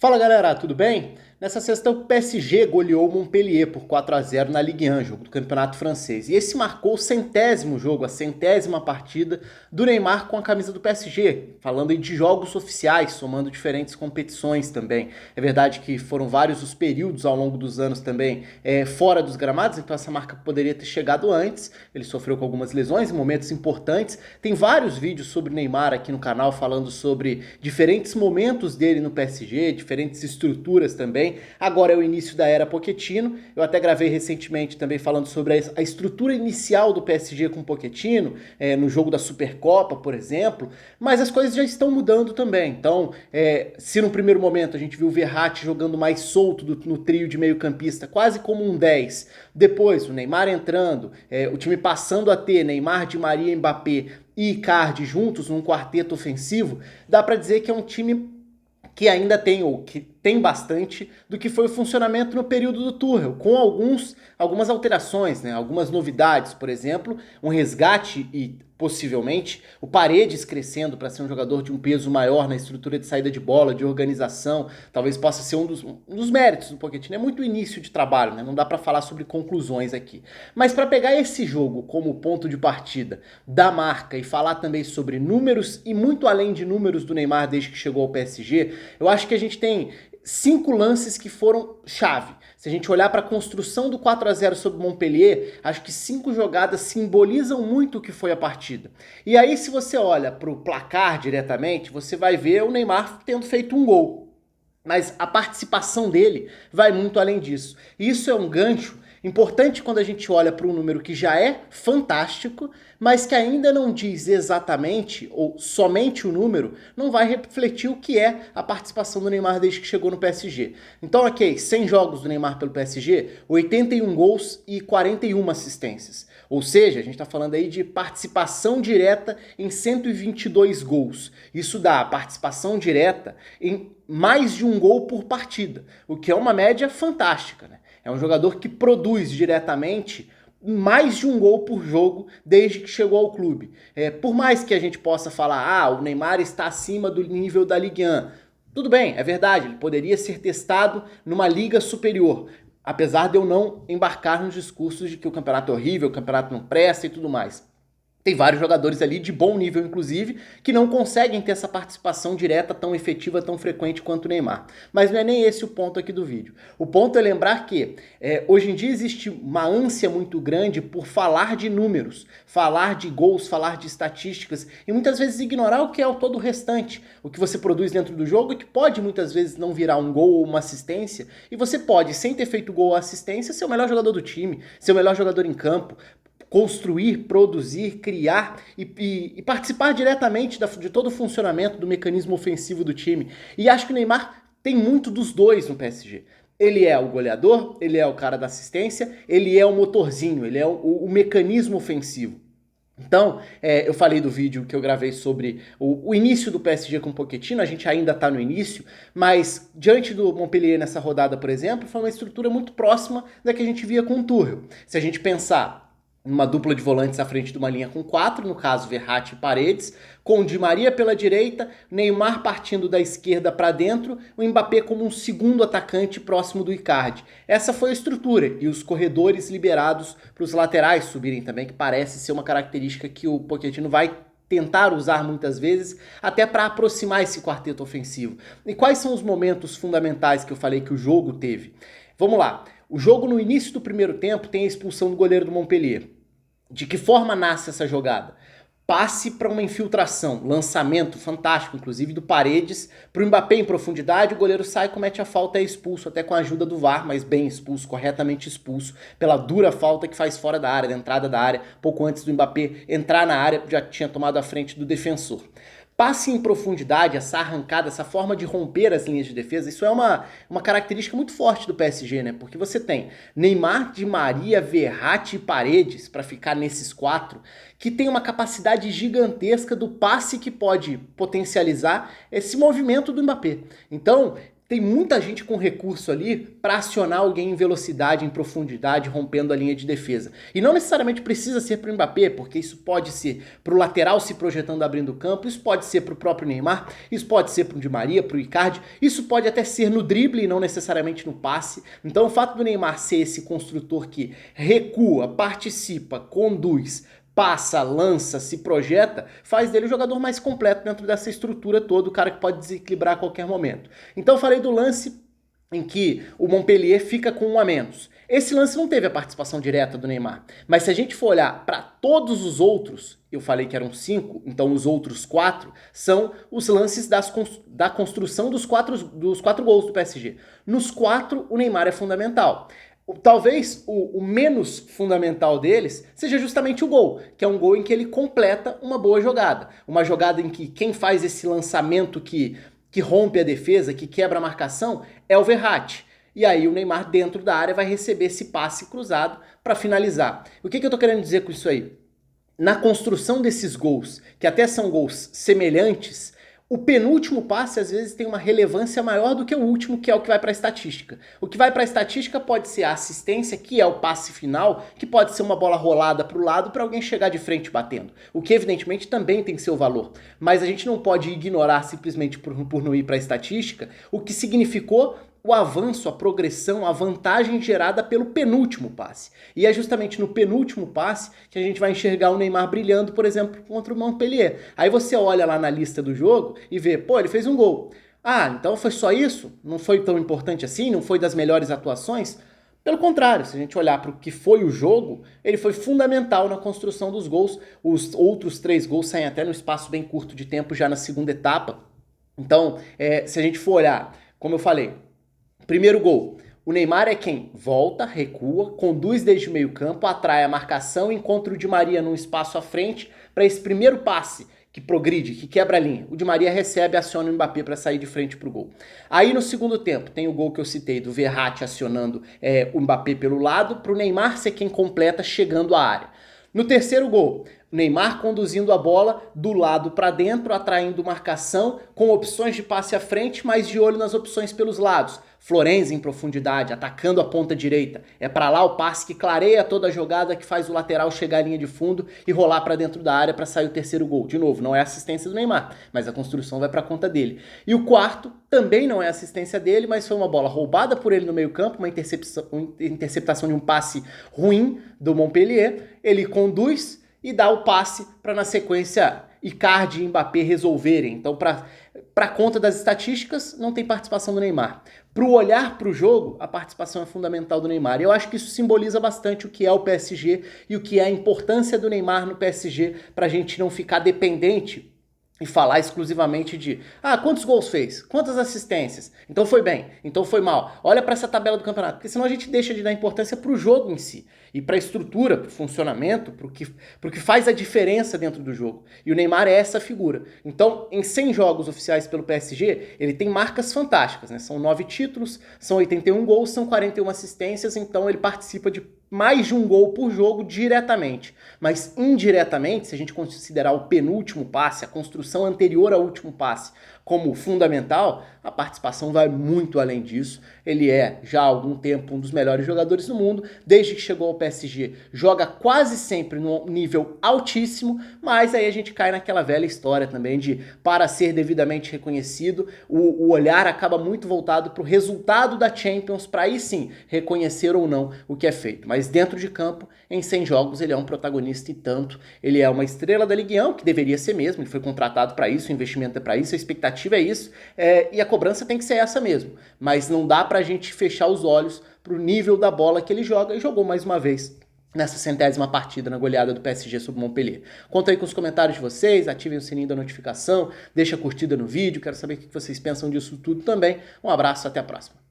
Fala galera, tudo bem? Nessa sexta o PSG goleou o Montpellier por 4-0 na Ligue 1, jogo do Campeonato Francês. E esse marcou o centésimo jogo, a centésima partida do Neymar com a camisa do PSG, falando aí de jogos oficiais, somando diferentes competições também. É verdade que foram vários os períodos ao longo dos anos também fora dos gramados, então essa marca poderia ter chegado antes. Ele sofreu com algumas lesões em momentos importantes. Tem vários vídeos sobre Neymar aqui no canal falando sobre diferentes momentos dele no PSG, diferentes estruturas também. Agora é o início da era Pochettino. Eu até gravei recentemente também falando sobre a estrutura inicial do PSG com o Pochettino, no jogo da Supercopa, por exemplo, mas as coisas já estão mudando também. Então, se no primeiro momento a gente viu o Verratti jogando mais solto no trio de meio campista, quase como um 10, depois o Neymar entrando, o time passando a ter Neymar, Di Maria, Mbappé e Icardi juntos num quarteto ofensivo, dá para dizer que é um time que ainda tem, ou que tem bastante, do que foi o funcionamento no período do Tuchel, com algumas alterações, né? Algumas novidades, por exemplo, um resgate e possivelmente o Paredes crescendo para ser um jogador de um peso maior na estrutura de saída de bola, de organização, talvez possa ser um dos méritos do Pochettino. É muito início de trabalho, né? Não dá para falar sobre conclusões aqui. Mas para pegar esse jogo como ponto de partida da marca e falar também sobre números e muito além de números do Neymar desde que chegou ao PSG, eu acho que a gente tem 5 lances que foram chave. Se a gente olhar para a construção do 4-0 sobre o Montpellier, acho que 5 jogadas simbolizam muito o que foi a partida. E aí, se você olha para o placar diretamente, você vai ver o Neymar tendo feito um gol. Mas a participação dele vai muito além disso. Isso é um gancho importante quando a gente olha para um número que já é fantástico, mas que ainda não diz exatamente, ou somente o número, não vai refletir o que é a participação do Neymar desde que chegou no PSG. Então, ok, 100 jogos do Neymar pelo PSG, 81 gols e 41 assistências. Ou seja, a gente está falando aí de participação direta em 122 gols. Isso dá participação direta em mais de um gol por partida, o que é uma média fantástica, né? É um jogador que produz diretamente mais de um gol por jogo desde que chegou ao clube. Por mais que a gente possa falar, o Neymar está acima do nível da Ligue 1. Tudo bem, é verdade, ele poderia ser testado numa liga superior. Apesar de eu não embarcar nos discursos de que o campeonato é horrível, o campeonato não presta e tudo mais. Tem vários jogadores ali de bom nível, inclusive, que não conseguem ter essa participação direta tão efetiva, tão frequente quanto o Neymar. Mas não é nem esse o ponto aqui do vídeo. O ponto é lembrar que hoje em dia existe uma ânsia muito grande por falar de números, falar de gols, falar de estatísticas e muitas vezes ignorar o que é o todo o restante, o que você produz dentro do jogo e que pode muitas vezes não virar um gol ou uma assistência e você pode, sem ter feito gol ou assistência, ser o melhor jogador do time, ser o melhor jogador em campo, construir, produzir, criar e participar diretamente de todo o funcionamento do mecanismo ofensivo do time. E acho que o Neymar tem muito dos dois no PSG. Ele é o goleador, ele é o cara da assistência, ele é o motorzinho, ele é o mecanismo ofensivo. Então, eu falei do vídeo que eu gravei sobre o início do PSG com o Pochettino, a gente ainda está no início, mas diante do Montpellier nessa rodada, por exemplo, foi uma estrutura muito próxima da que a gente via com o Tuchel. Se a gente pensar uma dupla de volantes à frente de uma linha com 4, no caso Verratti e Paredes, com Di Maria pela direita, Neymar partindo da esquerda para dentro, o Mbappé como um segundo atacante próximo do Icardi. Essa foi a estrutura e os corredores liberados para os laterais subirem também, que parece ser uma característica que o Pochettino vai tentar usar muitas vezes, até para aproximar esse quarteto ofensivo. E quais são os momentos fundamentais que eu falei que o jogo teve? Vamos lá. O jogo no início do primeiro tempo tem a expulsão do goleiro do Montpellier. De que forma nasce essa jogada? Passe para uma infiltração, lançamento fantástico, inclusive do Paredes, para o Mbappé em profundidade, o goleiro sai, comete a falta e é expulso, até com a ajuda do VAR, mas bem expulso, corretamente expulso, pela dura falta que faz fora da área, da entrada da área, pouco antes do Mbappé entrar na área, já tinha tomado a frente do defensor. Passe em profundidade, essa arrancada, essa forma de romper as linhas de defesa, isso é uma característica muito forte do PSG, né? Porque você tem Neymar, Di Maria, Verratti e Paredes, para ficar nesses 4, que tem uma capacidade gigantesca do passe que pode potencializar esse movimento do Mbappé. Então, tem muita gente com recurso ali para acionar alguém em velocidade, em profundidade, rompendo a linha de defesa. E não necessariamente precisa ser para o Mbappé, porque isso pode ser para o lateral se projetando abrindo o campo, isso pode ser para o próprio Neymar, isso pode ser para o Di Maria, para o Icardi, isso pode até ser no drible e não necessariamente no passe. Então o fato do Neymar ser esse construtor que recua, participa, conduz, passa, lança, se projeta, faz dele o jogador mais completo dentro dessa estrutura toda, o cara que pode desequilibrar a qualquer momento. Então eu falei do lance em que o Montpellier fica com 1 a menos. Esse lance não teve a participação direta do Neymar, mas se a gente for olhar para todos os outros, eu falei que eram 5, então os outros 4 são os lances da construção dos quatro gols do PSG. Nos 4, o Neymar é fundamental. Talvez o menos fundamental deles seja justamente o gol, que é um gol em que ele completa uma boa jogada. Uma jogada em que quem faz esse lançamento que rompe a defesa, que quebra a marcação, é o Verratti. E aí o Neymar dentro da área vai receber esse passe cruzado para finalizar. O que eu tô querendo dizer com isso aí? Na construção desses gols, que até são gols semelhantes, o penúltimo passe às vezes tem uma relevância maior do que o último, que é o que vai para a estatística. O que vai para a estatística pode ser a assistência, que é o passe final, que pode ser uma bola rolada para o lado para alguém chegar de frente batendo. O que evidentemente também tem seu valor. Mas a gente não pode ignorar simplesmente por não ir para a estatística o que significou o avanço, a progressão, a vantagem gerada pelo penúltimo passe. E é justamente no penúltimo passe que a gente vai enxergar o Neymar brilhando, por exemplo, contra o Montpellier. Aí você olha lá na lista do jogo e vê, pô, ele fez um gol. Ah, então foi só isso? Não foi tão importante assim? Não foi das melhores atuações? Pelo contrário, se a gente olhar para o que foi o jogo, ele foi fundamental na construção dos gols. Os outros 3 gols saem até no espaço bem curto de tempo, já na segunda etapa. Então, se a gente for olhar, como eu falei, primeiro gol, o Neymar é quem volta, recua, conduz desde o meio campo, atrai a marcação, encontra o Di Maria num espaço à frente para esse primeiro passe que progride, que quebra a linha. O Di Maria recebe, aciona o Mbappé para sair de frente para o gol. Aí no segundo tempo tem o gol que eu citei do Verratti acionando o Mbappé pelo lado, para o Neymar ser quem completa chegando à área. No terceiro gol, o Neymar conduzindo a bola do lado para dentro, atraindo marcação, com opções de passe à frente, mas de olho nas opções pelos lados. Florenzi em profundidade, atacando a ponta direita. É para lá o passe que clareia toda a jogada, que faz o lateral chegar à linha de fundo e rolar para dentro da área para sair o terceiro gol. De novo, não é assistência do Neymar, mas a construção vai para conta dele. E o quarto também não é assistência dele, mas foi uma bola roubada por ele no meio-campo, uma interceptação de um passe ruim do Montpellier. Ele conduz e dá o passe para na sequência Icardi e Mbappé resolverem. Então, para conta das estatísticas, não tem participação do Neymar. Para o olhar para o jogo, a participação é fundamental do Neymar. E eu acho que isso simboliza bastante o que é o PSG e o que é a importância do Neymar no PSG para a gente não ficar dependente e falar exclusivamente de quantos gols fez? Quantas assistências? Então foi bem, então foi mal. Olha para essa tabela do campeonato, porque senão a gente deixa de dar importância para o jogo em si e para a estrutura, para o funcionamento, para o que faz a diferença dentro do jogo. E o Neymar é essa figura. Então, em 100 jogos oficiais pelo PSG, ele tem marcas fantásticas, né? São 9 títulos, são 81 gols, são 41 assistências, então ele participa de mais de um gol por jogo diretamente. Mas indiretamente, se a gente considerar o penúltimo passe, a construção anterior ao último passe, como fundamental, a participação vai muito além disso. Ele é, já há algum tempo, um dos melhores jogadores do mundo. Desde que chegou ao PSG, joga quase sempre num nível altíssimo, mas aí a gente cai naquela velha história também de, para ser devidamente reconhecido, o olhar acaba muito voltado para o resultado da Champions, para aí sim reconhecer ou não o que é feito. Mas dentro de campo, em 100 jogos, ele é um protagonista e tanto. Ele é uma estrela da Ligue 1, que deveria ser mesmo, ele foi contratado para isso, o investimento é para isso, a expectativa é isso, e a cobrança tem que ser essa mesmo. Mas não dá pra gente fechar os olhos pro nível da bola que ele joga, e jogou mais uma vez nessa 100ª partida na goleada do PSG sobre o Montpellier. Conta aí com os comentários de vocês, ativem o sininho da notificação, deixa a curtida no vídeo, quero saber o que vocês pensam disso tudo também. Um abraço, até a próxima.